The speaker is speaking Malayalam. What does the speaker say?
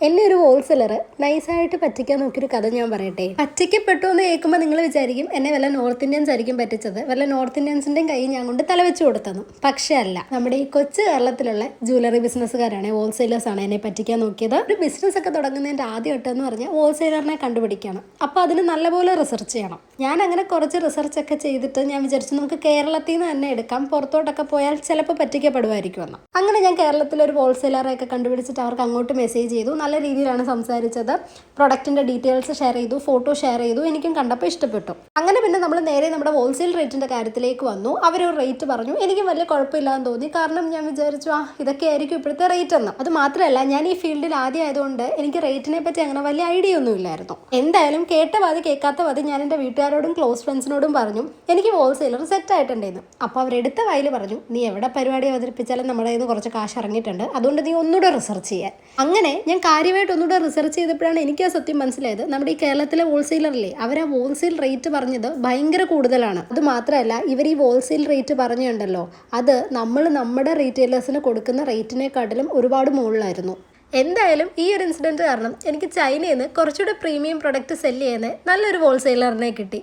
എന്നെ ഒരു ഹോൾസെലർ നൈസായിട്ട് പറ്റിക്കാൻ നോക്കിയൊരു കഥ ഞാൻ പറയട്ടെ. പറ്റിക്കപ്പെട്ടു എന്ന് കേൾക്കുമ്പോൾ നിങ്ങൾ വിചാരിക്കും എന്നെ വല്ല നോർത്ത് ഇന്ത്യൻസ് ആയിരിക്കും പറ്റിച്ചത്, വല്ല നോർത്ത് ഇന്ത്യൻസിൻ്റെയും കൈ ഞാൻ കൊണ്ട് തലവെച്ച് കൊടുത്തതും. പക്ഷേ അല്ല, നമ്മുടെ ഈ കൊച്ചു കേരളത്തിലുള്ള ജ്വല്ലറി ബിസിനസ്സുകാരാണ്, ഹോൾസെയിലേഴ്സാണ് എന്നെ പറ്റിക്കാൻ നോക്കിയത്. ഒരു ബിസിനസ് ഒക്കെ തുടങ്ങുന്നതിൻ്റെ ആദ്യമായിട്ട് എന്ന് പറഞ്ഞാൽ ഹോൾസെയിലറിനെ കണ്ടുപിടിക്കണം. അപ്പോൾ അതിന് നല്ലപോലെ റിസർച്ച് ചെയ്യണം. ഞാൻ അങ്ങനെ കുറച്ച് റിസർച്ച് ഒക്കെ ചെയ്തിട്ട് ഞാൻ വിചാരിച്ചു നമുക്ക് കേരളത്തിൽ നിന്ന് തന്നെ എടുക്കാം, പുറത്തോട്ടൊക്കെ പോയാൽ ചിലപ്പോൾ പറ്റിക്കപ്പെടുമായിരിക്കും എന്ന്. അങ്ങനെ ഞാൻ കേരളത്തിലൊരു ഹോൾസെയിലറെയൊക്കെ കണ്ടുപിടിച്ചിട്ട് അവർക്ക് അങ്ങോട്ട് മെസ്സേജ് ചെയ്തു. നല്ല രീതിയിലാണ് സംസാരിച്ചത്. പ്രൊഡക്റ്റിൻ്റെ ഡീറ്റെയിൽസ് ഷെയർ ചെയ്തു, ഫോട്ടോ ഷെയർ ചെയ്തു. എനിക്കും കണ്ടപ്പോൾ ഇഷ്ടപ്പെട്ടു. അങ്ങനെ പിന്നെ നമ്മൾ നേരെ നമ്മുടെ ഹോൾസെയിൽ റേറ്റിൻ്റെ കാര്യത്തിലേക്ക് വന്നു. അവരൊരു റേറ്റ് പറഞ്ഞു. എനിക്കും വലിയ കുഴപ്പമില്ലാന്ന് തോന്നി. കാരണം ഞാൻ വിചാരിച്ചു ഇതൊക്കെ ആയിരിക്കും ഇപ്പോഴത്തെ റേറ്റ് എന്ന്. അത് മാത്രമല്ല, ഞാൻ ഈ ഫീൽഡിൽ ആദ്യം ആയതുകൊണ്ട് എനിക്ക് റേറ്റിനെ പറ്റി അങ്ങനെ വലിയ ഐഡിയ ഒന്നും ഇല്ലായിരുന്നു. എന്തായാലും കേട്ട വാതി കേൾക്കാത്ത വാതി ഞാൻ എൻ്റെ വീട്ടുകാരോടും ക്ലോസ് ഫ്രണ്ട്സിനോടും പറഞ്ഞു എനിക്ക് ഹോൾസെയിലർ സെറ്റ് ആയിട്ടുണ്ടെന്ന്. അപ്പോൾ അവരെടുത്ത വായിൽ പറഞ്ഞു നീ എവിടെ പരിപാടി അവതരിപ്പിച്ചാലും നമ്മുടെ കയ്യിൽ നിന്ന് കുറച്ച് കാശ് ഇറങ്ങിയിട്ടുണ്ട്, അതുകൊണ്ട് നീ ഒന്നുകൂടെ റിസർച്ച് ചെയ്യാൻ. അങ്ങനെ ഞാൻ കാര്യമായിട്ട് ഒന്നുകൂടെ റിസർച്ച് ചെയ്തപ്പോഴാണ് എനിക്ക് ആ സത്യം മനസ്സിലായത്. നമ്മുടെ ഈ കേരളത്തിലെ ഹോൾസെയിലറില്ലേ, അവർ ആ ഹോൾസെയിൽ റേറ്റ് പറഞ്ഞത് ഭയങ്കര കൂടുതലാണ്. അത് മാത്രമല്ല, ഇവർ ഈ ഹോൾസെയിൽ റേറ്റ് പറഞ്ഞുണ്ടല്ലോ, അത് നമ്മൾ നമ്മുടെ റീറ്റെയിലേഴ്സിന് കൊടുക്കുന്ന റേറ്റിനെക്കാട്ടിലും ഒരുപാട് മുകളിലായിരുന്നു. എന്തായാലും ഈ ഒരു ഇൻസിഡൻറ്റ് കാരണം എനിക്ക് ചൈനയിൽ നിന്ന് കുറച്ചുകൂടെ പ്രീമിയം പ്രൊഡക്റ്റ് സെല്ല് ചെയ്യുന്ന നല്ലൊരു ഹോൾസെയിലറിനെ കിട്ടി.